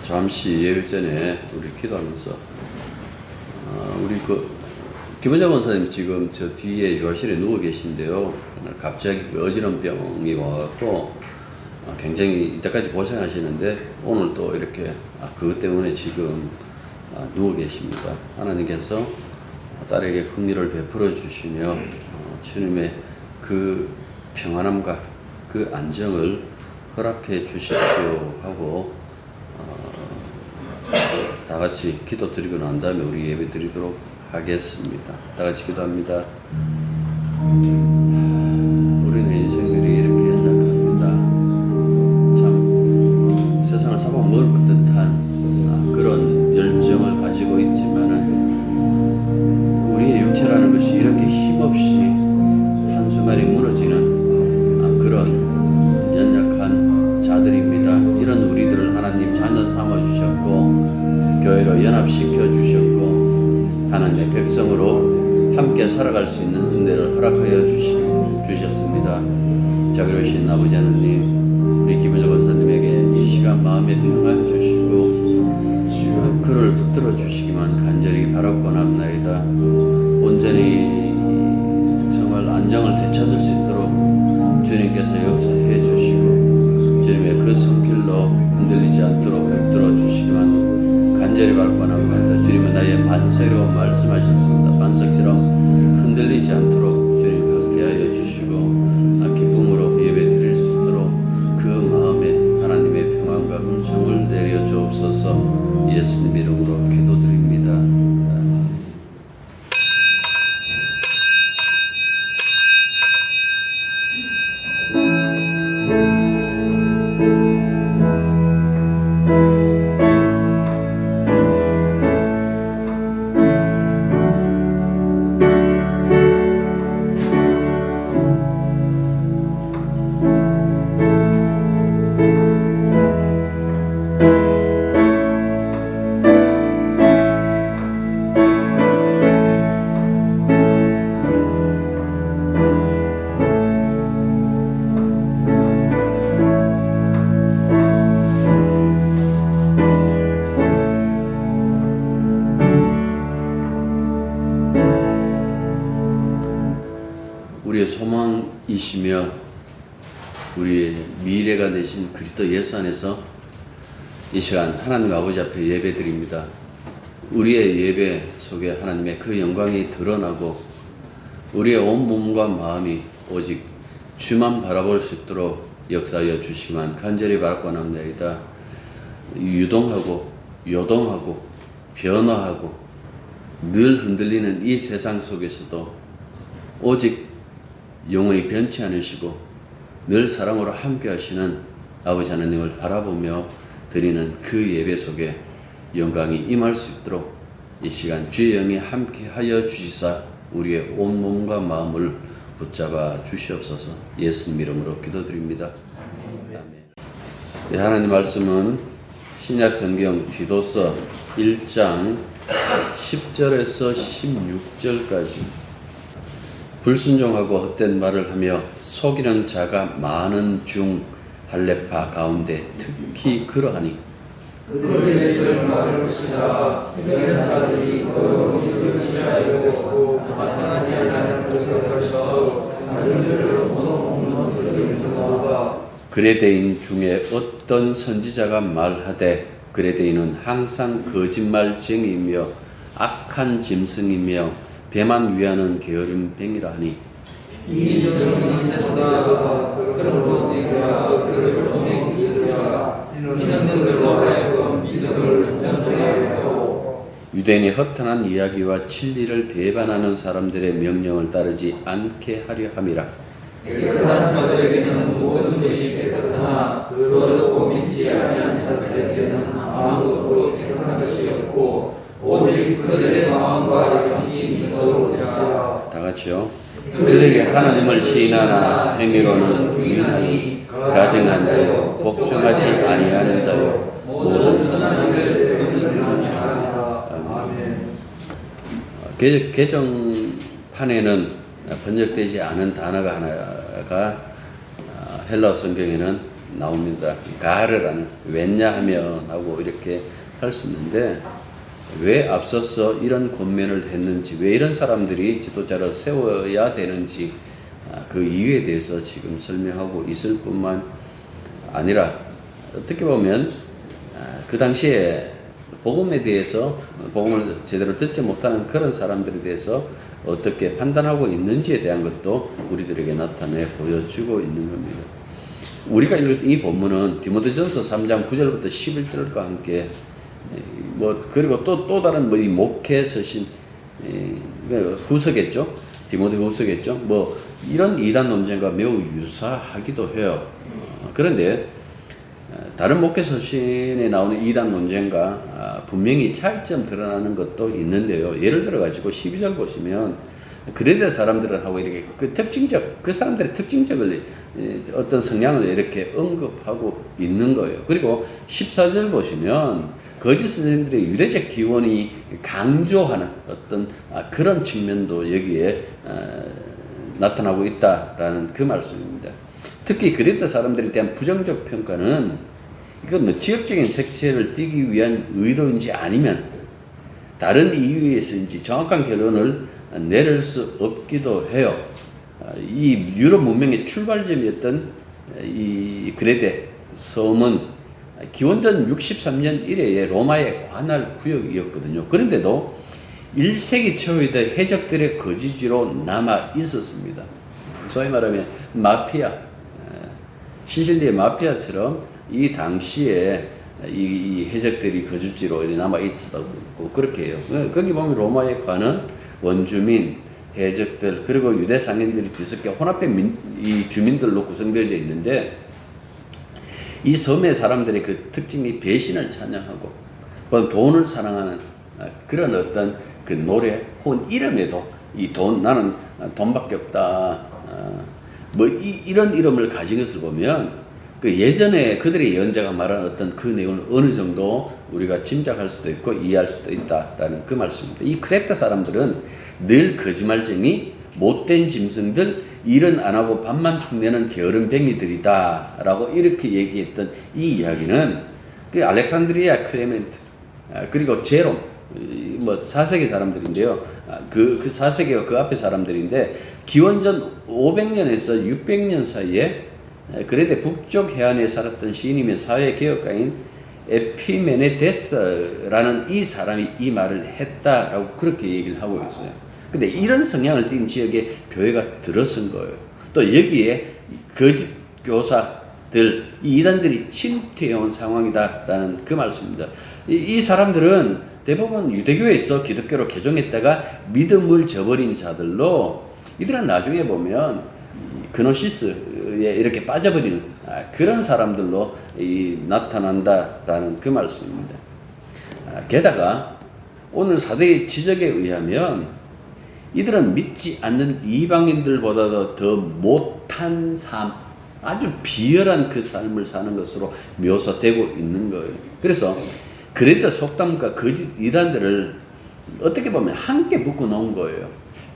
잠시 예배 전에 우리 기도하면서 우리 김원장 원사님 지금 저 뒤에 요실에 누워 계신데요. 갑자기 어지러운 병이 와갖고 굉장히 이때까지 고생하시는데 오늘 또 이렇게 그것 때문에 지금 누워 계십니다. 하나님께서 딸에게 긍휼을 베풀어 주시며 주님의 그 평안함과 그 안정을 허락해 주십시오 하고 다 같이 기도 드리고 난 다음에 우리 예배 드리도록 하겠습니다. 다 같이 기도합니다. 우리는 인생들이 이렇게 연약합니다. 참 세상을 잡아먹을 듯한 그런 열정을 가지고 있지만은 우리의 육체라는 것이 이렇게 힘없이 한순간에 무너지는 그런 연약한 자들입니다. 이런 우리들을 하나님 자녀 삼아 주셨고 교회로 연합시켜 주셨고 하나님의 백성으로 함께 살아갈 수 있는 은혜를 허락하여 주셨습니다. 자비로우신 아버지 하나님, 우리 김은정 원사님에게 이 시간 마음의 평안 주시고 그를 붙들어 주시기만 간절히 바라고 합나이다. 온전히 정말 안정을 되찾을 수 있도록 주님께서 역사해 주시고 주님의 그 손길로 흔들리지 않도록 붙들어 주시기만 간절히 바라고 합니다. 주님은 나의 반석이라고 말씀하셨습니다. 반석처럼 흔들리지 않도록 주님 함께하여 주시고 기쁨으로 예배 드릴 수 있도록 그 마음에 하나님의 평안과 은총을 내려 주옵소서. 예수님 이름으로 기도드립니다. 우리의 소망이시며 우리의 미래가 되신 그리스도 예수 안에서 이 시간 하나님 아버지 앞에 예배드립니다. 우리의 예배 속에 하나님의 그 영광이 드러나고 우리의 온 몸과 마음이 오직 주만 바라볼 수 있도록 역사하여 주시만 간절히 바라고 합니다. 유동하고 요동하고 변화하고 늘 흔들리는 이 세상 속에서도 오직 영원히 변치 않으시고 늘 사랑으로 함께 하시는 아버지 하나님을 바라보며 드리는 그 예배 속에 영광이 임할 수 있도록 이 시간 주의 영이 함께 하여 주시사 우리의 온 몸과 마음을 붙잡아 주시옵소서. 예수님 이름으로 기도드립니다. 아멘. 네, 하나님 말씀은 신약 성경 디도서 1장 10절에서 16절까지 불순종하고 헛된 말을 하며 속이는 자가 많은 중 할례파 가운데 특히 그러하니 그들의 입을 막을 것이다. 이런 자들이 거룩을 취하려고 나타나지 않는 것을 가르쳐 자들을 얻어먹는 그들을 보다. 그레데인 중에 어떤 선지자가 말하되 그레데인은 항상 거짓말쟁이이며 악한 짐승이며 배만 위하는 게으른 뱅이라 하니 이 정신이 자신다. 그러므로 네가 그를 어메기라. 이는 그들로 하여금 믿음을 변하게 하고 유대인의 허탄한 이야기와 진리를 배반하는 사람들의 명령을 따르지 않게 하려 함이라. 깨끗한 자들에게는 모든 것이 깨끗하나 그러고 믿지 아니한 자들에게는 아무것도 깨끗한 것이 없고 오직 그들의 마음과 양심이 더러우리라. 다 같이요. 그들에게 하나님을 시인하나 행위로는 부인하니 가증한 자요 복종하지 아니하는 자요 모든 선한 일을 변질하지 않으라. 아멘. 개정판에는 번역되지 않은 단어가 하나가 헬라어 성경에는 나옵니다. 가르라는 왜냐하면 하고 이렇게 할 수 있는데 왜 앞서서 이런 권면을 했는지, 왜 이런 사람들이 지도자로 세워야 되는지 그 이유에 대해서 지금 설명하고 있을 뿐만 아니라 어떻게 보면 그 당시에 복음에 대해서 복음을 제대로 듣지 못하는 그런 사람들에 대해서 어떻게 판단하고 있는지에 대한 것도 우리들에게 나타내 보여주고 있는 겁니다. 우리가 읽은 이 본문은 디모데전서 3장 9절부터 11절과 함께 그리고 또 다른 이 목회 서신 후서겠죠. 디모데 후서겠죠. 이런 이단 논쟁과 매우 유사하기도 해요. 그런데 다른 목회 서신에 나오는 이단 논쟁과 분명히 차이점 드러나는 것도 있는데요. 예를 들어 가지고 12절 보시면 그레데 사람들하고 이렇게 그 사람들의 특징적을 어떤 성향을 이렇게 언급하고 있는 거예요. 그리고 14절 보시면 거짓 선생님들의 유대적 기원이 강조하는 어떤 그런 측면도 여기에 나타나고 있다라는 그 말씀입니다. 특히 그레데 사람들에 대한 부정적 평가는 이건 지역적인 색채를 띠기 위한 의도인지 아니면 다른 이유에서인지 정확한 결론을 내릴 수 없기도 해요. 이 유럽 문명의 출발점이었던 이 그레데 섬은 기원전 63년 이래에 로마의 관할 구역이었거든요. 그런데도 1세기 초에도 해적들의 거주지로 남아 있었습니다. 소위 말하면 마피아, 시실리의 마피아처럼 이 당시에 이 해적들이 거주지로 남아 있었다고 그렇게 해요. 거기 보면 로마의 관은 원주민, 해적들, 그리고 유대 상인들이 뒤섞여 혼합된 이 주민들로 구성되어져 있는데 이 섬의 사람들의 그 특징이 배신을 찬양하고 돈을 사랑하는 그런 어떤 그 노래 혹은 이름에도 나는 돈밖에 없다. 이런 이름을 가진 것을 보면 그 예전에 그들의 예언자가 말한 어떤 그 내용을 어느 정도 우리가 짐작할 수도 있고 이해할 수도 있다라는 그 말씀입니다. 이 크레타 사람들은 늘 거짓말쟁이, 못된 짐승들, 일은 안 하고 밥만 축내는 게으름뱅이들이다라고 이렇게 얘기했던 이 이야기는 그 알렉산드리아 클레멘트 그리고 제롬 4세기 사람들인데요. 그 4세기와 그 앞에 사람들인데 기원전 500년에서 600년 사이에 그레데 북쪽 해안에 살았던 시인이며 사회개혁가인 에피메네데스라는 이 사람이 이 말을 했다라고 그렇게 얘기를 하고 있어요. 근데 이런 성향을 띈 지역에 교회가 들어선 거예요. 또 여기에 거짓 교사들, 이 이단들이 침투해온 상황이다라는 그 말씀입니다. 이 사람들은 대부분 유대교에서 기독교로 개종했다가 믿음을 저버린 자들로 이들은 나중에 보면 그노시스에 이렇게 빠져버리는 그런 사람들로 나타난다라는 그 말씀입니다. 게다가 오늘 사대의 지적에 의하면 이들은 믿지 않는 이방인들보다도 더 못한 삶, 아주 비열한 그 삶을 사는 것으로 묘사되고 있는 거예요. 그래서 그레데 속담과 거짓 이단들을 어떻게 보면 함께 묶어 놓은 거예요.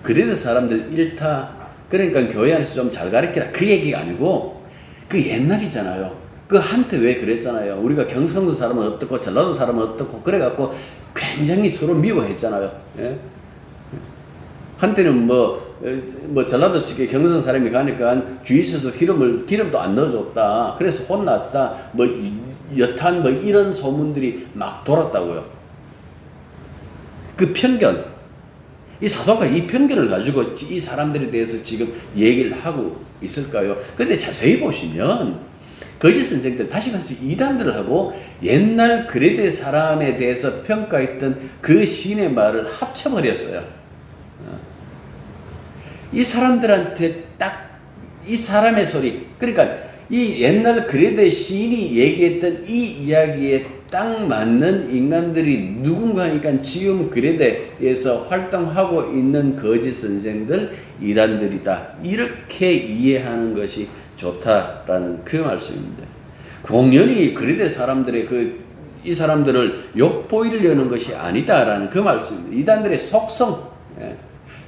그레데 사람들 일타, 그러니까 교회 안에서 좀 잘 가르치라 그 얘기가 아니고 그 옛날이잖아요. 그 한때 왜 그랬잖아요. 우리가 경상도 사람은 어떻고 전라도 사람은 어떻고 그래갖고 굉장히 서로 미워했잖아요. 예? 한때는 전라도 측에 경상 사람이 가니까 주위 있어서 기름도 안 넣어줬다. 그래서 혼났다. 여탄 이런 소문들이 막 돌았다고요. 그 편견. 이 사도가 이 편견을 가지고 이 사람들에 대해서 지금 얘기를 하고 있을까요? 근데 자세히 보시면 거짓 선생들, 다시 말해서 이단들을 하고 옛날 그레데 사람에 대해서 평가했던 그 시인의 말을 합쳐버렸어요. 이 사람들한테 딱 이 사람의 소리, 그러니까 이 옛날 그레데 시인이 얘기했던 이 이야기에 딱 맞는 인간들이 누군가니까 지금 그레데에서 활동하고 있는 거짓 선생들, 이단들이다. 이렇게 이해하는 것이 좋다라는 그 말씀입니다. 공연히 그레데 사람들의 이 사람들을 욕보이려는 것이 아니다라는 그 말씀입니다. 이단들의 속성,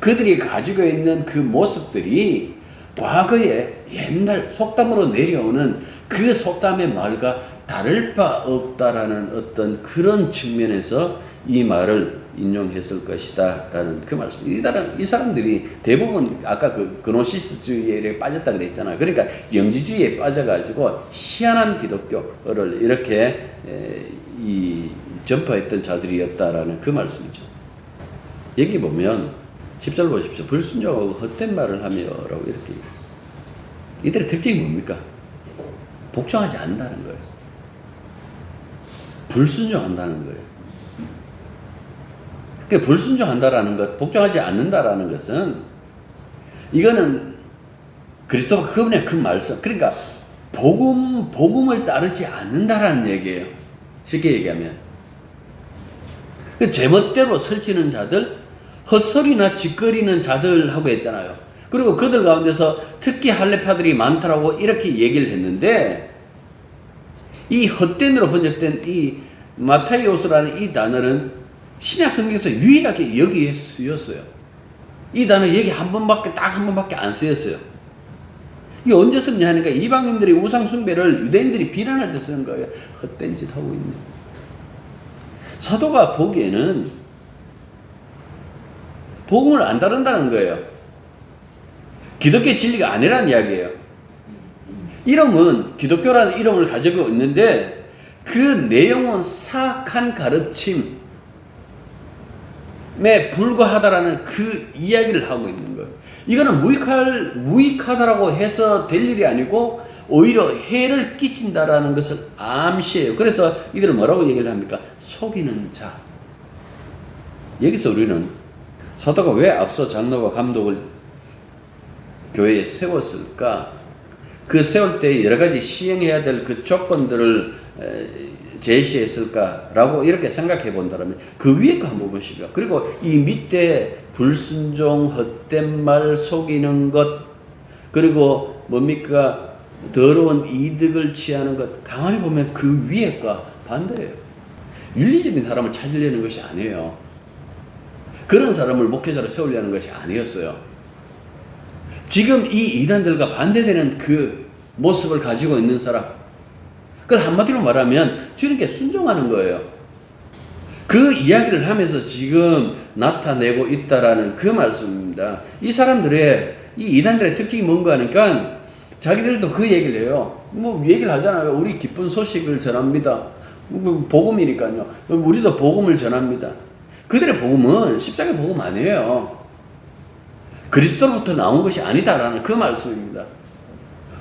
그들이 가지고 있는 그 모습들이 과거에 옛날 속담으로 내려오는 그 속담의 말과 다를 바 없다라는 어떤 그런 측면에서 이 말을 인용했을 것이다 라는 그 말씀. 이 사람들이 대부분 아까 그 그노시스주의에 빠졌다 그랬잖아요. 그러니까 영지주의에 빠져가지고 희한한 기독교를 이렇게 전파했던 자들이었다라는 그 말씀이죠. 여기 보면 10절 보십시오. 불순종하고 헛된 말을 하며 라고 이렇게 얘기했어요. 이들의 특징이 뭡니까? 복종하지 않는다는 거예요. 불순종한다는 거예요. 그러니까 불순종한다라는 것, 복종하지 않는다라는 것은 이거는 그리스도가 그분의 그 말씀, 그러니까 복음을 따르지 않는다라는 얘기예요. 쉽게 얘기하면 그 제멋대로 설치는 자들, 헛소리나 짓거리는 자들하고 했잖아요. 그리고 그들 가운데서 특히 할례파들이 많다라고 이렇게 얘기를 했는데, 이 헛된으로 번역된 이 마타이오스라는 이 단어는 신약 성경에서 유일하게 여기에 쓰였어요. 이 단어 여기 한 번밖에 안 쓰였어요. 이게 언제 썼냐 하니까 이방인들이 우상 숭배를 유대인들이 비난할 때 쓰는 거예요. 헛된 짓 하고 있네. 사도가 보기에는 복음을 안 따른다는 거예요. 기독교의 진리가 아니라는 이야기예요. 이름은 기독교라는 이름을 가지고 있는데 그 내용은 사악한 가르침에 불과하다라는 그 이야기를 하고 있는 거예요. 이거는 무익하다라고 해서 될 일이 아니고 오히려 해를 끼친다라는 것을 암시해요. 그래서 이들은 뭐라고 얘기를 합니까? 속이는 자. 여기서 우리는 사도가 왜 앞서 장로와 감독을 교회에 세웠을까? 그 세울 때 여러 가지 시행해야 될 그 조건들을 제시했을까라고 이렇게 생각해 본다면 그 위에 거 한번 보십시오. 그리고 이 밑에 불순종, 헛된 말, 속이는 것, 그리고 뭡니까? 더러운 이득을 취하는 것, 가만히 보면 그 위에 거 반대예요. 윤리적인 사람을 찾으려는 것이 아니에요. 그런 사람을 목회자로 세우려는 것이 아니었어요. 지금 이 이단들과 반대되는 그 모습을 가지고 있는 사람, 그걸 한마디로 말하면 주님께 순종하는 거예요. 그 이야기를 하면서 지금 나타내고 있다라는 그 말씀입니다. 이 사람들의, 이 이단들의 특징이 뭔가 하니까 자기들도 그 얘기를 해요. 뭐 얘기를 하잖아요. 우리 기쁜 소식을 전합니다. 복음이니까요. 우리도 복음을 전합니다. 그들의 복음은 십자가 복음 아니에요. 그리스도로부터 나온 것이 아니다라는 그 말씀입니다.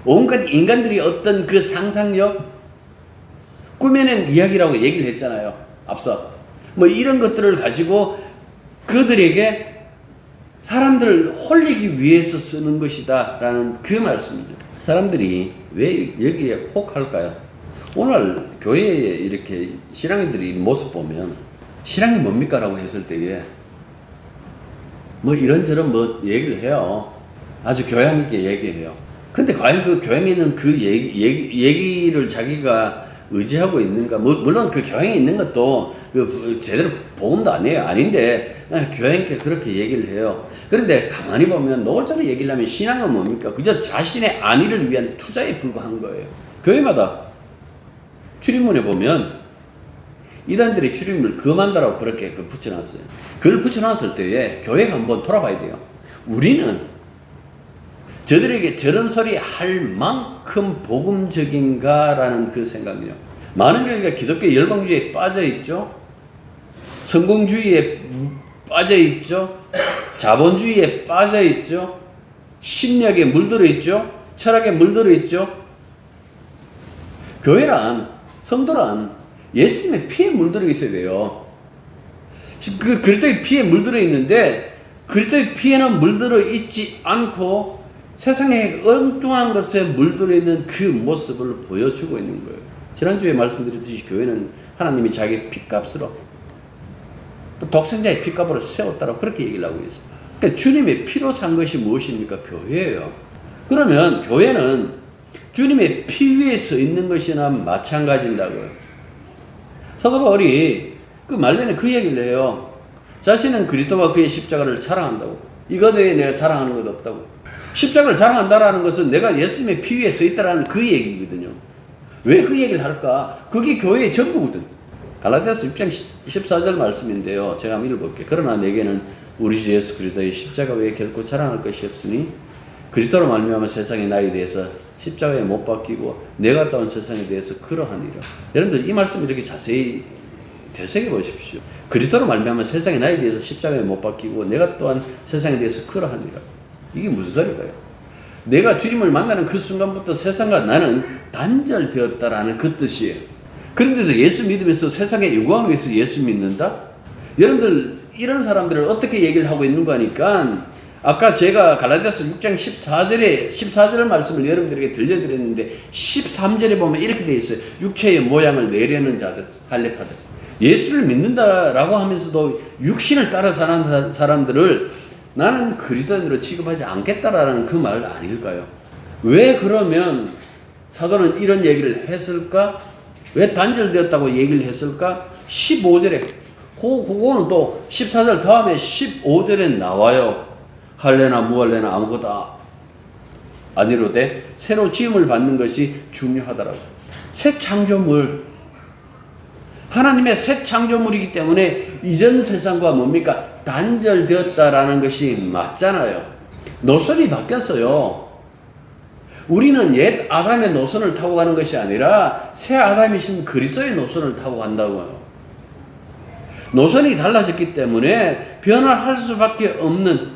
온갖 인간들이 어떤 그 상상력, 꾸며낸 이야기라고 얘기를 했잖아요. 앞서. 뭐 이런 것들을 가지고 그들에게 사람들을 홀리기 위해서 쓰는 것이다 라는 그 말씀이죠. 사람들이 왜 여기에 혹할까요? 오늘 교회에 이렇게 신앙인들이 모습 보면 신앙이 뭡니까? 라고 했을 때에 뭐 이런저런 뭐 얘기를 해요. 아주 교양 있게 얘기해요. 근데 과연 그 교양에 있는 그 얘기를 자기가 의지하고 있는가? 물론 그 교양이 있는 것도 제대로 복음도 아니에요. 아닌데 교양 있게 그렇게 얘기를 해요. 그런데 가만히 보면 노골적으로 얘기를 하면 신앙은 뭡니까? 그저 자신의 안위를 위한 투자에 불과한 거예요. 교회마다 출입문에 보면 이단들이 출입문을 금한다라고 그렇게 붙여놨어요. 그걸 붙여놨을 때에 교회가 한번 돌아봐야 돼요. 우리는 저들에게 저런 소리 할 만큼 복음적인가라는 그 생각이요. 많은 교회가 기독교 열방주의에 빠져있죠. 성공주의에 빠져있죠. 자본주의에 빠져있죠. 심리학에 물들어 있죠. 철학에 물들어 있죠. 교회란, 성도란 예수님의 피에 물들어 있어야 돼요. 그 그리스도의 피에 물들어 있는데 그리스도의 피에는 물들어 있지 않고 세상의 엉뚱한 것에 물들어 있는 그 모습을 보여주고 있는 거예요. 지난주에 말씀드렸듯이 교회는 하나님이 자기 피값으로 또 독생자의 피값으로 세웠다라고 그렇게 얘기를 하고 있어요. 그러니까 주님의 피로 산 것이 무엇입니까? 교회예요. 그러면 교회는 주님의 피 위에 서 있는 것이나 마찬가지인다고요. 사도 바울이 그 말년에 그 얘기를 해요. 자신은 그리스도와 그의 십자가를 자랑한다고. 이것 외에 내가 자랑하는 것 없다고. 십자가를 자랑한다라는 것은 내가 예수님의 피 위에 서 있다라는 그 얘기거든요. 왜 그 얘기를 할까? 그게 교회의 전부거든. 갈라디아서 6장 14절 말씀인데요. 제가 한번 읽어볼게요. 그러나 내게는 우리 주 예수 그리스도의 십자가 외에 결코 자랑할 것이 없으니 그리스도로 말미암아 세상의 나에 대해서 십자가에 못 박히고 내가 따온 세상에 대해서 그러하니라. 여러분들 이 말씀 이렇게 자세히 되새겨 보십시오. 그리스도로 말미암아 세상의 나에 대해서 십자가에 못 박히고 내가 또한 세상에 대해서 그러하니라. 이게 무슨 소리일까요? 내가 주님을 만나는 그 순간부터 세상과 나는 단절되었다라는 그 뜻이에요. 그런데도 예수 믿으면서 세상의 영광을 위해서 예수 믿는다? 여러분들 이런 사람들을 어떻게 얘기를 하고 있는 거니까 아까 제가 갈라디아서 6장 14절의 말씀을 여러분들에게 들려드렸는데 13절에 보면 이렇게 되어 있어요. 육체의 모양을 내려는 자들, 할례파들. 예수를 믿는다라고 하면서도 육신을 따라 사는 사람들을 나는 그리스도인으로 취급하지 않겠다라는 그 말 아닐까요? 왜 그러면 사도는 이런 얘기를 했을까? 왜 단절되었다고 얘기를 했을까? 15절에 그거는 또 14절 다음에 15절에 나와요. 할례나 무할례나 아무것도 아니로되 새로 지음을 받는 것이 중요하더라고요. 새 창조물, 하나님의 새 창조물이기 때문에 이전 세상과 뭡니까? 단절되었다라는 것이 맞잖아요. 노선이 바뀌었어요. 우리는 옛 아담의 노선을 타고 가는 것이 아니라 새 아담이신 그리스도의 노선을 타고 간다고요. 노선이 달라졌기 때문에 변화할 수밖에 없는,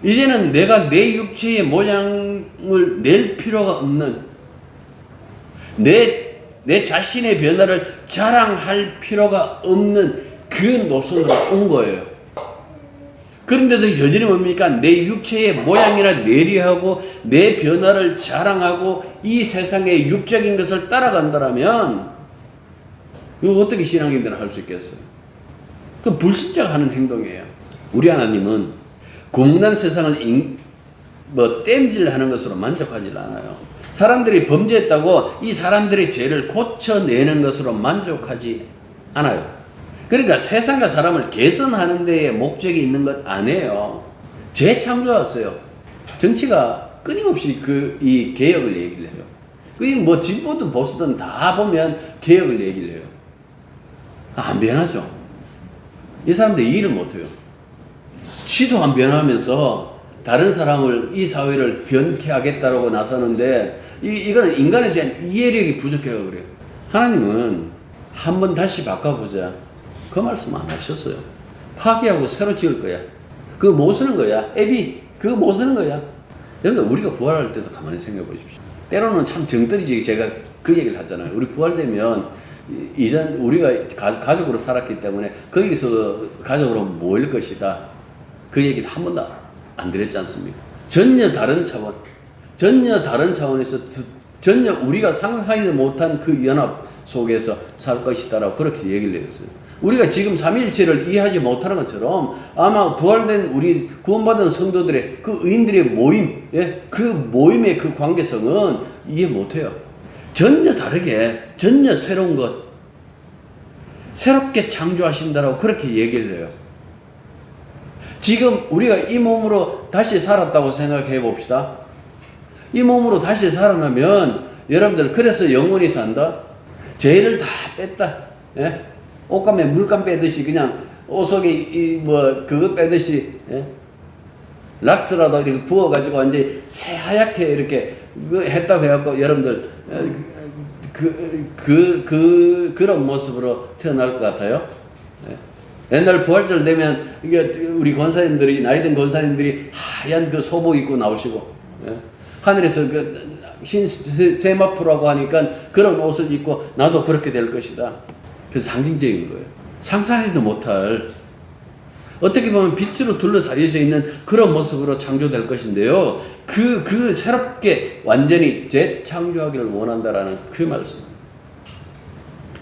이제는 내가 내 육체의 모양을 낼 필요가 없는, 내 자신의 변화를 자랑할 필요가 없는 그 노선으로 온 거예요. 그런데도 여전히 뭡니까? 내 육체의 모양이라 내리하고 내 변화를 자랑하고 이 세상의 육적인 것을 따라간다면 이거 어떻게 신앙인들은 할 수 있겠어요? 그 불신자가 하는 행동이에요. 우리 하나님은 구문난 세상을 땜질하는 것으로 만족하지 않아요. 사람들이 범죄했다고 이 사람들의 죄를 고쳐내는 것으로 만족하지 않아요. 그러니까 세상과 사람을 개선하는 데에 목적이 있는 것 아니에요. 재창조하세요. 정치가 끊임없이 이 개혁을 얘기를 해요. 뭐 진보든 보수든 다 보면 개혁을 얘기를 해요. 안 변하죠. 이 사람들 일을 못해요. 지도 안 변하면서 다른 사람을, 이 사회를 변케 하겠다라고 나서는데 이거는 인간에 대한 이해력이 부족해요. 그래요. 하나님은 한번 다시 바꿔보자, 그 말씀 안 하셨어요. 파괴하고 새로 지을 거야. 그거 못 쓰는 거야. 애비, 그거 못 쓰는 거야. 여러분들 우리가 부활할 때도 가만히 생각해 보십시오. 때로는 참 정떨이지. 제가 그 얘기를 하잖아요. 우리 부활되면 이전 우리가 가족으로 살았기 때문에 거기서 가족으로 모일 것이다. 그 얘기를 한 번도 안 드렸지 않습니까? 전혀 다른 차원에서 전혀 우리가 상상하지 못한 그 연합 속에서 살 것이다라고 그렇게 얘기를 했어요. 우리가 지금 삼위일체를 이해하지 못하는 것처럼 아마 부활된 우리 구원받은 성도들의 그 의인들의 모임, 그 모임의 그 관계성은 이해 못해요. 전혀 다르게, 전혀 새로운 것, 새롭게 창조하신다라고 그렇게 얘기를 해요. 지금 우리가 이 몸으로 다시 살았다고 생각해 봅시다. 이 몸으로 다시 살아나면 여러분들, 그래서 영원히 산다? 죄를 다 뺐다. 예? 옷감에 물감 빼듯이 그냥 옷 속에 그거 빼듯이, 예? 락스라도 이렇게 부어가지고 완전히 새하얗게 이렇게 했다고 해갖고 여러분들 그런 모습으로 태어날 것 같아요. 예? 옛날 부활절 되면 이게 우리 권사님들이, 나이든 권사님들이 하얀 그 소복 입고 나오시고, 예? 하늘에서 그 흰 세마포라고 하니까 그런 옷을 입고 나도 그렇게 될 것이다. 그 상징적인 거예요. 상상해도 못할, 어떻게 보면 빛으로 둘러싸여져 있는 그런 모습으로 창조될 것인데요. 그 새롭게 완전히 재창조하기를 원한다라는 그 말씀.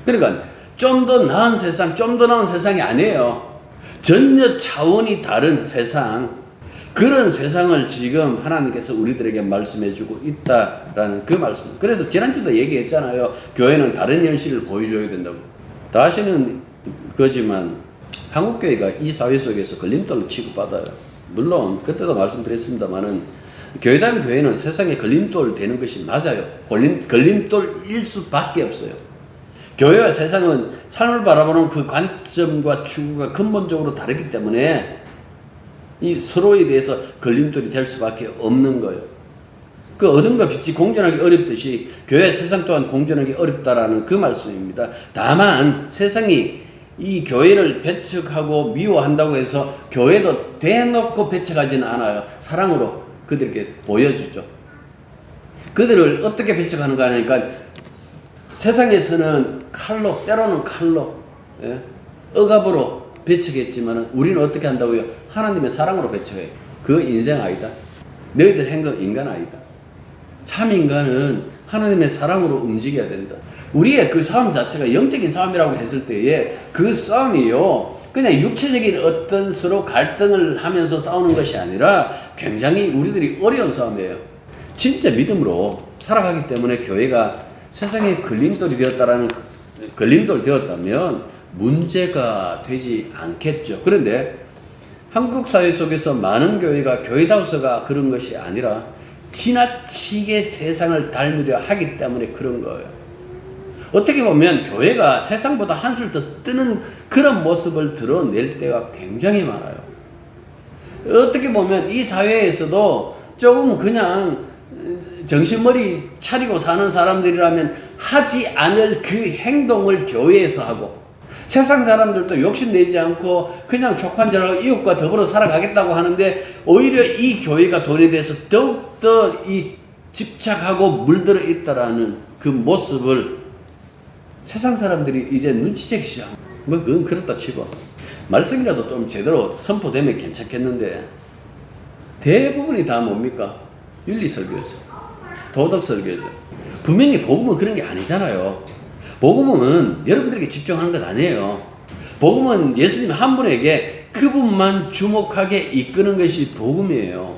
그러니까 좀 더 나은 세상, 좀 더 나은 세상이 아니에요. 전혀 차원이 다른 세상, 그런 세상을 지금 하나님께서 우리들에게 말씀해주고 있다라는 그 말씀. 그래서 지난주도 얘기했잖아요. 교회는 다른 현실을 보여줘야 된다고. 다시는 거지만 한국교회가 이 사회 속에서 걸림돌로 취급받아요. 물론 그때도 말씀드렸습니다만은 교회다운 교회는 세상에 걸림돌 되는 것이 맞아요. 걸림돌일 수밖에 없어요. 교회와 세상은 삶을 바라보는 그 관점과 추구가 근본적으로 다르기 때문에 이 서로에 대해서 걸림돌이 될 수밖에 없는 거예요. 그 어둠과 빛이 공존하기 어렵듯이 교회 세상 또한 공존하기 어렵다라는 그 말씀입니다. 다만 세상이 이 교회를 배척하고 미워한다고 해서 교회도 대놓고 배척하지는 않아요. 사랑으로 그들에게 보여주죠. 그들을 어떻게 배척하는가 하니까 세상에서는 칼로, 때로는 칼로, 예? 억압으로 배척했지만 우리는 어떻게 한다고요? 하나님의 사랑으로 배척해요. 그 인생 아니다. 너희들 행동 인간 아니다. 참 인간은 하나님의 사랑으로 움직여야 된다. 우리의 그 싸움 자체가 영적인 싸움이라고 했을 때에 그 싸움이요, 그냥 육체적인 어떤 서로 갈등을 하면서 싸우는 것이 아니라 굉장히 우리들이 어려운 싸움이에요. 진짜 믿음으로 살아가기 때문에 교회가 세상에 걸림돌이 되었다면 문제가 되지 않겠죠. 그런데 한국 사회 속에서 많은 교회가 교회다워서가 그런 것이 아니라 지나치게 세상을 닮으려 하기 때문에 그런 거예요. 어떻게 보면 교회가 세상보다 한술 더 뜨는 그런 모습을 드러낼 때가 굉장히 많아요. 어떻게 보면 이 사회에서도 조금 그냥 정신머리 차리고 사는 사람들이라면 하지 않을 그 행동을 교회에서 하고, 세상 사람들도 욕심내지 않고 그냥 족한절하고 이웃과 더불어 살아가겠다고 하는데 오히려 이 교회가 돈에 대해서 더욱더 이 집착하고 물들어 있다라는 그 모습을 세상 사람들이 이제 눈치채기 시작합니다. 뭐 그건 그렇다 치고 말씀이라도 좀 제대로 선포되면 괜찮겠는데 대부분이 다 뭡니까? 윤리 설교죠. 도덕 설교죠. 분명히 복음은 그런 게 아니잖아요. 복음은 여러분들에게 집중하는 것 아니에요. 복음은 예수님 한 분에게 그분만 주목하게 이끄는 것이 복음이에요.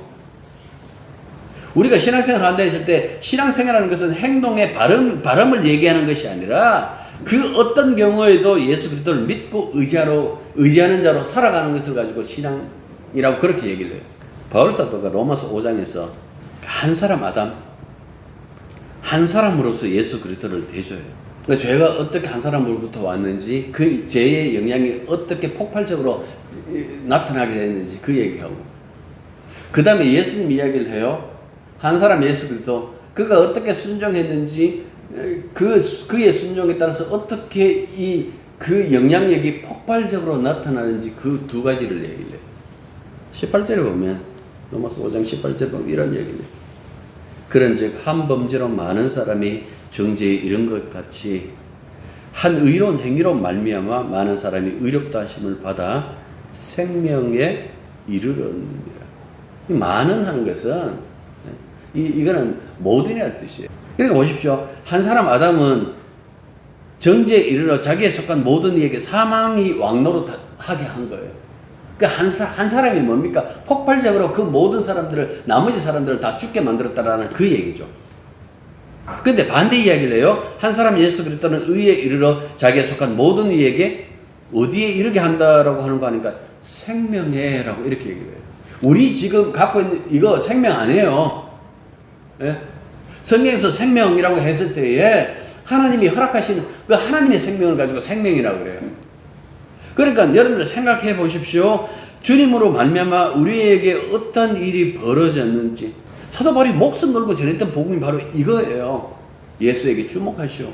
우리가 신앙생활을 한다 했을 때 신앙생활하는 것은 행동의 바람을 얘기하는 것이 아니라 그 어떤 경우에도 예수 그리스도를 믿고 의지하는 자로 살아가는 것을 가지고 신앙이라고 그렇게 얘기를 해요. 바울 사도가 로마서 5장에서 한 사람 아담, 한 사람으로서 예수 그리스도를 대줘요. 그러니까 죄가 어떻게 한 사람으로부터 왔는지, 그 죄의 영향이 어떻게 폭발적으로 나타나게 됐는지 그 얘기하고, 그 다음에 예수님 이야기를 해요. 한 사람 예수 그리스도, 그가 어떻게 순종했는지, 그의 순종에 따라서 어떻게 그 영향력이 폭발적으로 나타나는지 그 두 가지를 얘기를 해요. 18절에 보면, 로마서 5장 18절에 보면 이런 얘기입니다. 그런즉 한 범죄로 많은 사람이 정죄에 이른 것 같이 한 의로운 행위로 말미암아 많은 사람이 의롭다 하심을 받아 생명에 이르렀느니라. 많은 하는 것은 이거는 모든이라는 뜻이에요. 그러니까 보십시오. 한 사람 아담은 정죄에 이르러 자기에 속한 모든 이에게 사망이 왕노릇하게 한 거예요. 그러니까 한 사람이 뭡니까? 폭발적으로 그 모든 사람들을, 나머지 사람들을 다 죽게 만들었다라는 그 얘기죠. 근데 반대 이야기를 해요. 한 사람 예수 그리스도는 의에 이르러 자기에 속한 모든 이에게 어디에 이르게 한다라고 하는 거 아니까 생명에라고 이렇게 얘기를 해요. 우리 지금 갖고 있는 이거 생명 아니에요. 예? 성경에서 생명이라고 했을 때에 하나님이 허락하시는 그 하나님의 생명을 가지고 생명이라고 그래요. 그러니까 여러분들 생각해 보십시오. 주님으로 말미암아 우리에게 어떤 일이 벌어졌는지. 사도 바울이 목숨 걸고 전했던 복음이 바로 이거예요. 예수에게 주목하시오.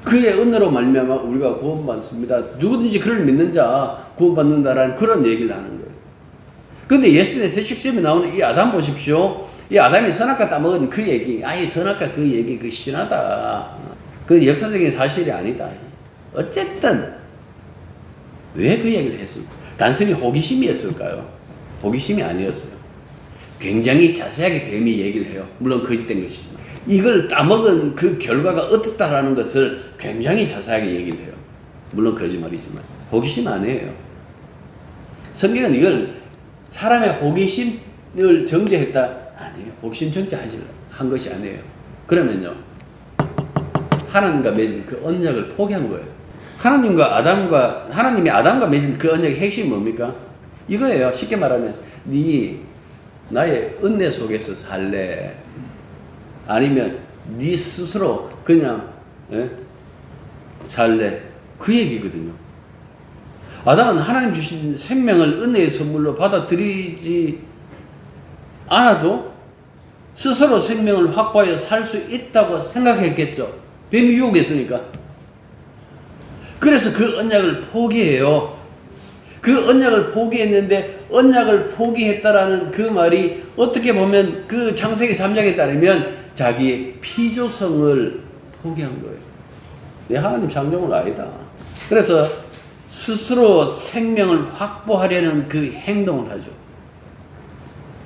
그의 은혜로 말미암아 우리가 구원받습니다. 누구든지 그를 믿는 자 구원받는다라는 그런 얘기를 하는 거예요. 그런데 예수님의 대식점에 나오는 이 아담 보십시오. 이 아담이 선악과 따먹은 그 얘기, 이 선악과 그 얘기 그 신하다. 그 역사적인 사실이 아니다. 어쨌든 왜 그 얘기를 했을까? 단순히 호기심이었을까요? 호기심이 아니었어요. 굉장히 자세하게 뱀이 얘기를 해요. 물론 거짓된 것이지만. 이걸 따먹은 그 결과가 어떻다라는 것을 굉장히 자세하게 얘기를 해요. 물론 거짓말이지만. 호기심 아니에요. 성경은 이걸 사람의 호기심을 정죄했다? 아니에요. 호기심 정죄한 것이 아니에요. 그러면요. 하나님과 맺은 그 언약을 포기한 거예요. 하나님이 아담과 맺은 그 언약의 핵심이 뭡니까? 이거예요. 쉽게 말하면 네 나의 은혜 속에서 살래? 아니면 네 스스로 그냥 살래? 그 얘기거든요. 아담은 하나님 주신 생명을 은혜의 선물로 받아들이지 않아도 스스로 생명을 확보하여 살 수 있다고 생각했겠죠. 뱀이 유혹했으니까. 그래서 그 언약을 포기해요. 그 언약을 포기했는데 언약을 포기했다라는 그 말이 어떻게 보면 그 창세기 3장에 따르면 자기의 피조성을 포기한 거예요. 내 하나님 창조물 아니다. 그래서 스스로 생명을 확보하려는 그 행동을 하죠.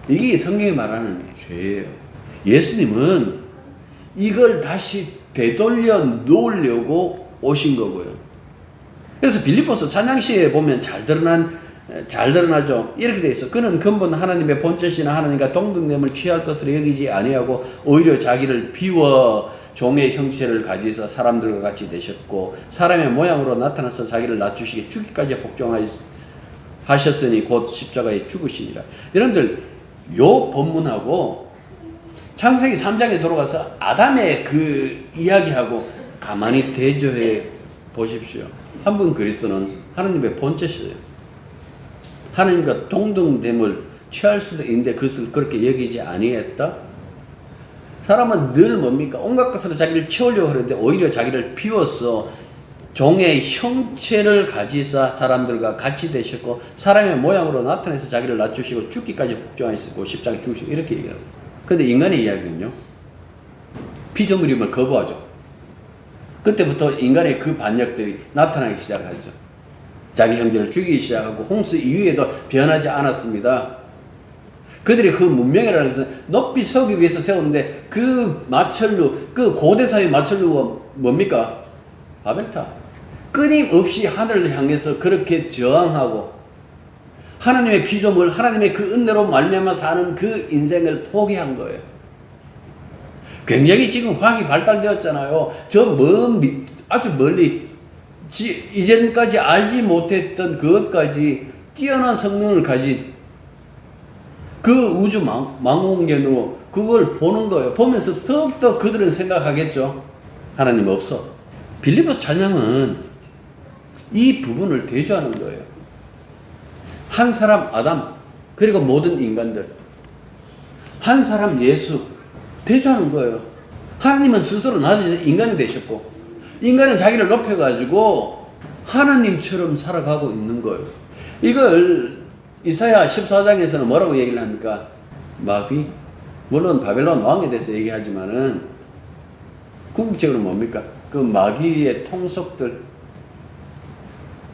이게 성경이 말하는 죄예요. 예수님은 이걸 다시 되돌려 놓으려고 오신 거고요. 그래서 빌립보서 찬양시에 보면 잘 드러나죠. 이렇게 돼 있어. 그는 근본 하나님의 본체시나 하나님과 동등됨을 취할 것으로 여기지 아니하고 오히려 자기를 비워 종의 형체를 가지사 사람들과 같이 되셨고 사람의 모양으로 나타나서 자기를 낮추시게 죽기까지 복종하셨으니 곧 십자가에 죽으시니라. 여러분들 요 본문하고 창세기 3장에 돌아가서 아담의 그 이야기하고 가만히 대조해 보십시오. 한 분 그리스도는 하나님의 본체시에요. 하나님과 동등됨을 취할 수도 있는데 그것을 그렇게 여기지 아니했다. 사람은 늘 뭡니까? 온갖 것으로 자기를 채우려고 하는데 오히려 자기를 비워서 종의 형체를 가지사 사람들과 같이 되셨고 사람의 모양으로 나타내서 자기를 낮추시고 죽기까지 복종하시고 십자가에 죽으시고 이렇게 얘기합니다. 근데 인간의 이야기는요. 피조물임을 거부하죠. 그때부터 인간의 그 반역들이 나타나기 시작하죠. 자기 형제를 죽이기 시작하고 홍수 이후에도 변하지 않았습니다. 그들이 그 문명이라는 것은 높이 서기 위해서 세웠는데 그 마천루, 그 고대사의 마천루가 뭡니까? 바벨탑. 끊임없이 하늘을 향해서 그렇게 저항하고 하나님의 피조물, 하나님의 그 은혜로 말미암아 사는 그 인생을 포기한 거예요. 굉장히 지금 과학이 발달되었잖아요. 아주 멀리 이전까지 알지 못했던 그것까지 뛰어난 성능을 가진 그 우주 망원경으로 그걸 보는 거예요. 보면서 더욱더 그들은 생각하겠죠. 하나님 없어. 빌립보서 찬양은 이 부분을 대조하는 거예요. 한 사람 아담 그리고 모든 인간들 한 사람 예수 대조하는 거예요. 하나님은 스스로 낮아져 인간이 되셨고 인간은 자기를 높여가지고 하나님처럼 살아가고 있는 거예요. 이걸 이사야 14장에서는 뭐라고 얘기를 합니까? 마귀. 물론 바벨론 왕에 대해서 얘기하지만은 궁극적으로 뭡니까? 그 마귀의 통속들,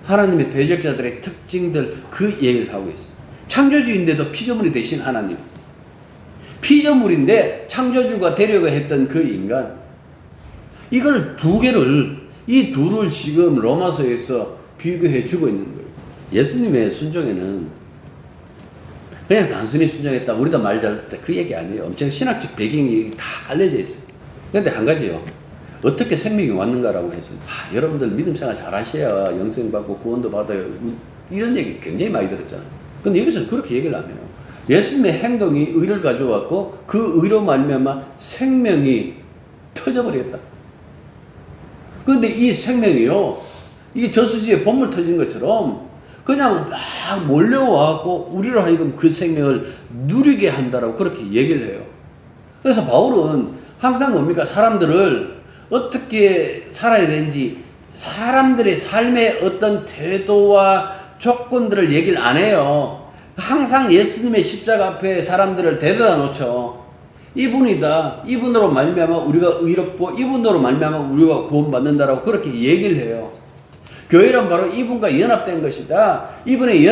하나님의 대적자들의 특징들 그 얘기를 하고 있어요. 창조주인데도 피조물이 되신 하나님. 피조물인데 창조주가 되려고 했던 그 인간. 이걸 이 둘을 지금 로마서에서 비교해 주고 있는 거예요. 예수님의 순종에는 그냥 단순히 순종했다. 우리도 말 잘했다. 그 얘기 아니에요. 엄청 신학적 배경이 다 깔려져 있어요. 그런데 한 가지요. 어떻게 생명이 왔는가라고 해서 여러분들 믿음 생활 잘 하셔야 영생 받고 구원도 받아요. 이런 얘기 굉장히 많이 들었잖아요. 근데 여기서는 그렇게 얘기를 안 해요. 예수님의 행동이 의를 가져왔고 그 의로 말미암아 생명이 터져버렸다. 그런데 이 생명이요. 이게 저수지에 봇물 터진 것처럼 그냥 막 몰려와갖고 우리로 하여금 그 생명을 누리게 한다라고 그렇게 얘기를 해요. 그래서 바울은 항상 뭡니까? 사람들을 어떻게 살아야 되는지 사람들의 삶의 어떤 태도와 조건들을 얘기를 안 해요. 항상 예수님의 십자가 앞에 사람들을 데려다 놓죠. 이분이다. 이분으로 말미암아 우리가 의롭고 이분으로 말미암아 우리가 구원받는다라고 그렇게 얘기를 해요. 교회란 바로 이분과 연합된 것이다. 이분이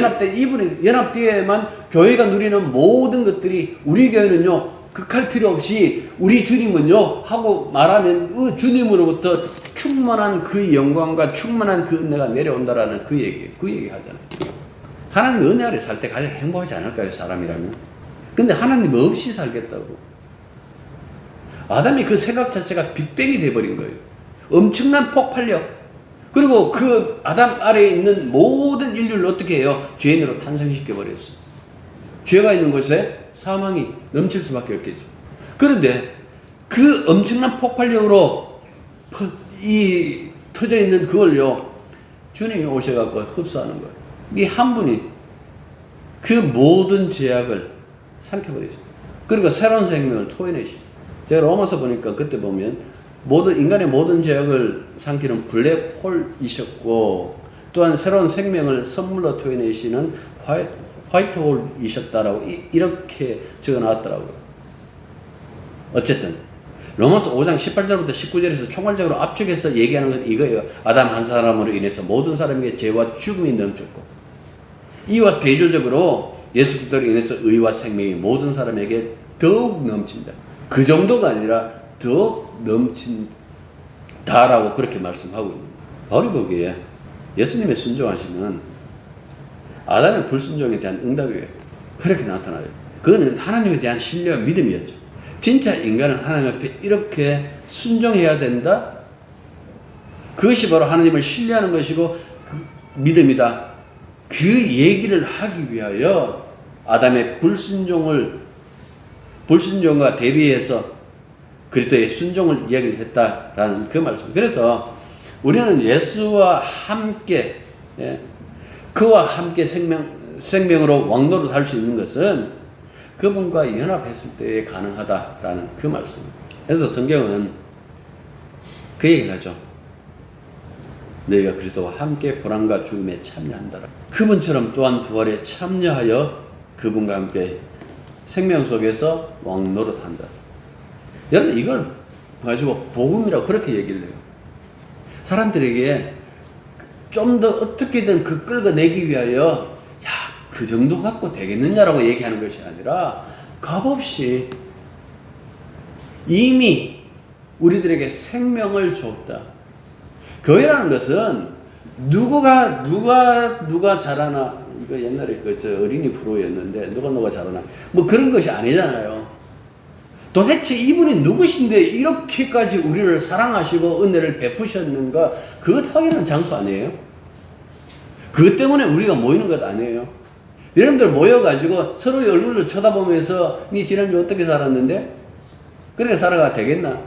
연합되어야만 교회가 누리는 모든 것들이 우리 교회는요. 극할 필요 없이 우리 주님은요. 하고 말하면 그 주님으로부터 충만한 그 영광과 충만한 그 은혜가 내려온다라는 그 얘기 하잖아요. 하나님 은혜 아래 살 때 가장 행복하지 않을까요? 사람이라면. 근데 하나님 없이 살겠다고. 아담이 그 생각 자체가 빅뱅이 돼버린 거예요. 엄청난 폭발력. 그리고 그 아담 아래에 있는 모든 인류를 어떻게 해요? 죄인으로 탄생시켜버렸어요. 죄가 있는 곳에 사망이 넘칠 수밖에 없겠죠. 그런데 그 엄청난 폭발력으로 터져 있는 그걸요, 주님이 오셔갖고 흡수하는 거예요. 이 한 분이 그 모든 제약을 삼켜버리죠. 그러니까 새로운 생명을 토해내시죠. 제가 로마서 보니까 그때 보면 인간의 모든 제약을 삼키는 블랙홀이셨고, 또한 새로운 생명을 선물로 토해내시는 화이트홀이셨다라고 이렇게 적어 놨더라고요. 어쨌든 로마서 5장 18절부터 19절에서 총괄적으로 압축해서 얘기하는 건 이거예요. 아담 한 사람으로 인해서 모든 사람에게 죄와 죽음이 넘쳤고, 이와 대조적으로 예수 그리스도로 인해서 의와 생명이 모든 사람에게 더욱 넘친다. 그 정도가 아니라 더욱 넘친다라고 그렇게 말씀하고 있습니다. 바울이 보기에 예수님의 순종하시면 아담의 불순종에 대한 응답이에요. 그렇게 나타나요. 그거는 하나님에 대한 신뢰와 믿음이었죠. 진짜 인간은 하나님 앞에 이렇게 순종해야 된다. 그것이 바로 하나님을 신뢰하는 것이고 믿음이다. 그 얘기를 하기 위하여 아담의 불순종과 대비해서 그리스도의 순종을 이야기를 했다라는 그 말씀. 그래서 우리는 예수와 함께, 그와 함께 생명으로 왕노릇 할 수 있는 것은 그분과 연합했을 때에 가능하다라는 그 말씀입니다. 그래서 성경은 그 얘기를 하죠. 너희가 그리스도와 함께 고난과 죽음에 참여한다라. 그분처럼 또한 부활에 참여하여 그분과 함께 생명 속에서 왕노릇한다. 여러분, 이걸 가지고 복음이라고 그렇게 얘기를 해요. 사람들에게 좀 더 어떻게든 그 끌어내기 위하여 그 정도 갖고 되겠느냐라고 얘기하는 것이 아니라 값없이 이미 우리들에게 생명을 줬다. 교회라는 것은 누가 잘하나, 이거 옛날에 어린이 프로였는데 누가 잘하나 뭐 그런 것이 아니잖아요. 도대체 이분이 누구신데 이렇게까지 우리를 사랑하시고 은혜를 베푸셨는가? 그것 확인하는 장소 아니에요? 그것 때문에 우리가 모이는 것 아니에요? 여러분들 모여가지고 서로의 얼굴을 쳐다보면서 니 지난주 어떻게 살았는데? 그렇게 살아가 되겠나?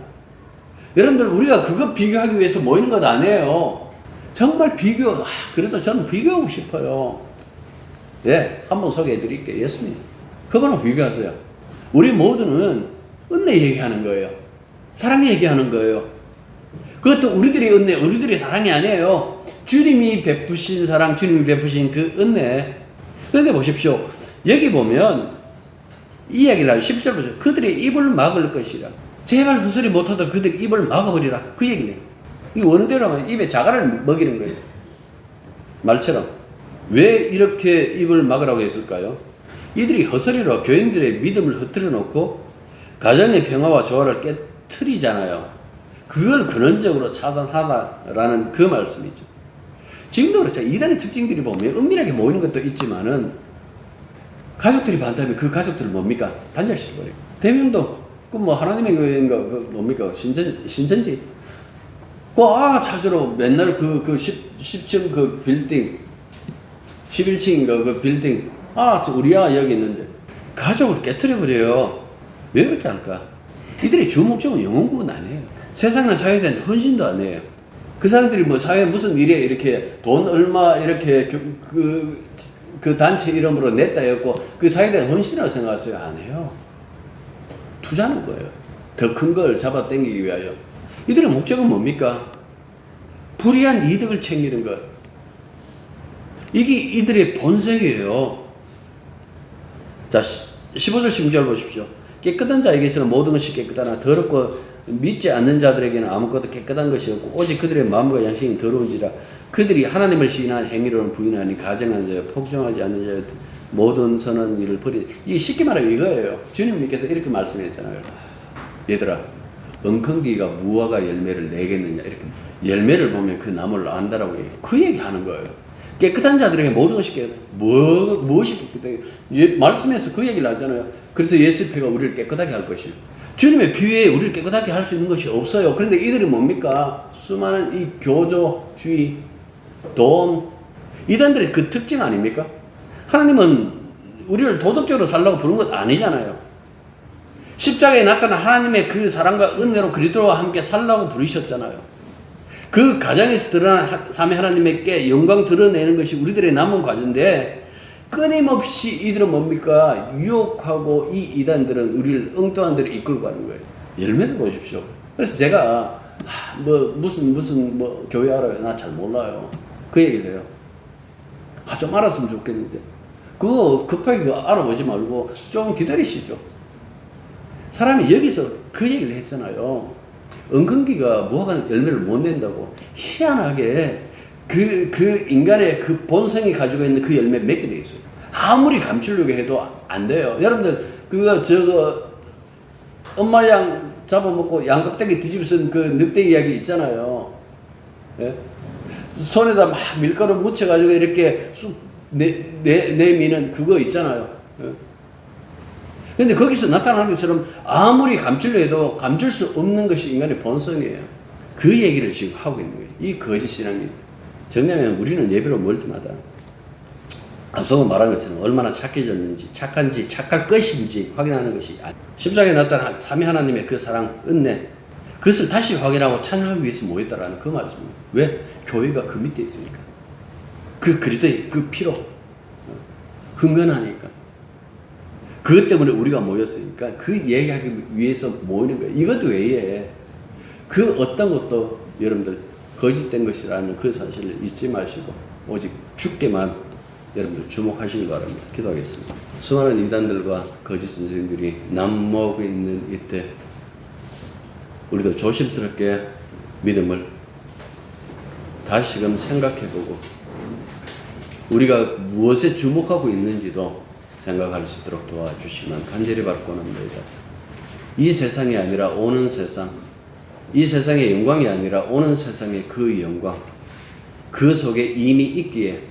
여러분들 우리가 그거 비교하기 위해서 모이는 것 아니에요. 정말 그래도 저는 비교하고 싶어요. 예, 한번 소개해 드릴게요. 예수님. 그분하고 비교하세요. 우리 모두는 은혜 얘기하는 거예요. 사랑 얘기하는 거예요. 그것도 우리들의 은혜, 우리들의 사랑이 아니에요. 주님이 베푸신 사랑, 주님이 베푸신 그 은혜. 그런데 보십시오. 여기 보면 이 이야기를 하죠. 11절 보세요. 그들의 입을 막을 것이라. 제발 헛소리 못하도록 그들의 입을 막아버리라. 그 얘기네. 이 어느 대로 하면 입에 자갈을 먹이는 거예요. 말처럼. 왜 이렇게 입을 막으라고 했을까요? 이들이 헛소리로 교인들의 믿음을 흐트려 놓고 가정의 평화와 조화를 깨트리잖아요. 그걸 근원적으로 차단하다라는 그 말씀이죠. 지금도 그렇죠. 이단의 특징들이 보면 은밀하게 모이는 것도 있지만은 가족들이 반대하면 그 가족들을 뭡니까? 단절시켜버려요. 대명도 그 뭐 하나님의 교회인가 그 뭡니까? 신천지 찾으러 맨날 그 10층 그 빌딩 11층인가 그 빌딩 우리야 여기 있는데 가족을 깨트려버려요. 왜 그렇게 할까? 이들의 주 목적은 영혼 구원 아니에요. 세상과 사회에 대한 헌신도 아니에요. 그 사람들이 뭐 사회에 무슨 일에 이렇게 돈 얼마 이렇게 그 단체 이름으로 냈다 했고 그 사회에 대한 헌신이라고 생각하세요? 안 해요. 투자하는 거예요. 더 큰 걸 잡아 당기기 위하여. 이들의 목적은 뭡니까? 불이한 이득을 챙기는 것. 이게 이들의 본색이에요. 자, 15절 16절 보십시오. 깨끗한 자에게서는 모든 것이 깨끗하나 더럽고 믿지 않는 자들에게는 아무것도 깨끗한 것이 없고 오직 그들의 마음과 양심이 더러운지라. 그들이 하나님을 시인한 행위로는 부인하니 가증한 자여 폭정하지 않는 자여 모든 선한 일을 버리니. 이게 쉽게 말하면 이거예요. 주님께서 이렇게 말씀했잖아요. 얘들아, 엉겅기가 무화과 열매를 내겠느냐. 이렇게 열매를 보면 그 나무를 안다라고 얘기해요. 그 얘기하는 거예요. 깨끗한 자들에게 모든 것이 무엇이 깨끗하게 말씀에서 그 얘기를 하잖아요. 그래서 예수의 피가 우리를 깨끗하게 할 것이에요. 주님의 피에 우리를 깨끗하게 할 수 있는 것이 없어요. 그런데 이들이 뭡니까? 수많은 이 교조주의, 돈, 이단들의 그 특징 아닙니까? 하나님은 우리를 도덕적으로 살라고 부른 것 아니잖아요. 십자가에 나타난 하나님의 그 사랑과 은혜로 그리스도와 함께 살라고 부르셨잖아요. 그 가정에서 드러난 삼위 하나님께 영광 드러내는 것이 우리들의 남은 과제인데, 끊임없이 이들은 뭡니까? 유혹하고 이 이단들은 우리를 엉뚱한 데로 이끌고 가는 거예요. 열매를 보십시오. 그래서 제가 무슨 교회 알아요? 나 잘 몰라요. 그 얘기를 해요. 좀 알았으면 좋겠는데, 그거 급하게 알아보지 말고 좀 기다리시죠. 사람이 여기서 그 얘기를 했잖아요. 은근기가 무화과 열매를 못 낸다고. 희한하게 그 인간의 그 본성이 가지고 있는 그 열매 몇 개 돼 있어요. 아무리 감추려고 해도 안 돼요. 여러분들 엄마 양 잡아먹고 양껍데기 뒤집어 쓴 그 늑대 이야기 있잖아요. 예? 손에다 막 밀가루 묻혀가지고 이렇게 쑥 내미는 그거 있잖아요. 예? 근데 거기서 나타나는 것처럼 아무리 감추려 해도 감출 수 없는 것이 인간의 본성이에요. 그 얘기를 지금 하고 있는 거예요. 이 거짓 신앙입니다. 정리하면 우리는 예배로 모일 때마다 앞서 말한 것처럼 얼마나 착해졌는지, 착한지, 착할 것인지 확인하는 것이 십자가에 나타난 삼위 하나님의 그 사랑, 은혜, 그것을 다시 확인하고 찬양하기 위해서 모였다라는 그 말씀입니다. 왜? 교회가 그 밑에 있으니까. 그 그리스도의 그 피로 흥건하니까. 그것 때문에 우리가 모였으니까 그 얘기하기 위해서 모이는 거예요. 이것 외에 그 어떤 것도 여러분들 거짓된 것이라는 그 사실을 잊지 마시고 오직 주께만 여러분들 주목하시기 바랍니다. 기도하겠습니다. 수많은 이단들과 거짓 선생들이 남모하고 있는 이때 우리도 조심스럽게 믿음을 다시금 생각해보고 우리가 무엇에 주목하고 있는지도 생각할 수 있도록 도와주시면 간절히 바라옵나이다. 이 세상이 아니라 오는 세상, 이 세상의 영광이 아니라 오는 세상의 그 영광, 그 속에 이미 있기에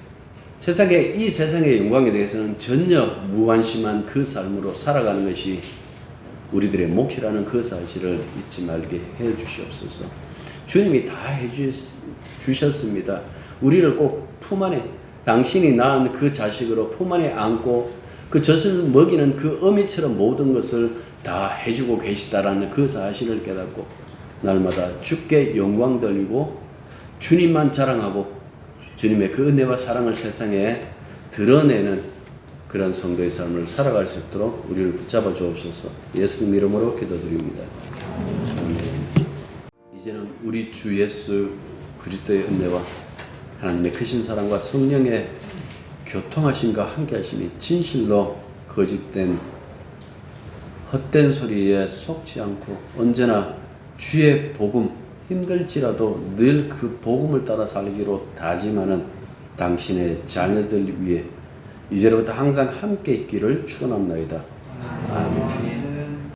이 세상의 영광에 대해서는 전혀 무관심한 그 삶으로 살아가는 것이 우리들의 몫이라는 그 사실을 잊지 말게 해 주시옵소서. 주님이 다 해 주셨습니다. 우리를 꼭 품 안에, 당신이 낳은 그 자식으로 품 안에 안고 그 젖을 먹이는 그 어미처럼 모든 것을 다 해주고 계시다라는 그 사실을 깨닫고 날마다 주께 영광 돌리고 주님만 자랑하고 주님의 그 은혜와 사랑을 세상에 드러내는 그런 성도의 삶을 살아갈 수 있도록 우리를 붙잡아 주옵소서. 예수님 이름으로 기도드립니다. 아멘. 이제는 우리 주 예수 그리스도의 은혜와 하나님의 크신 사랑과 성령의 교통하심과 함께 하심이 진실로 거짓된 헛된 소리에 속지 않고 언제나 주의 복음 힘들지라도 늘 그 복음을 따라 살기로 다짐하는 당신의 자녀들 위해 이제로부터 항상 함께 있기를 축원합니다. 아멘.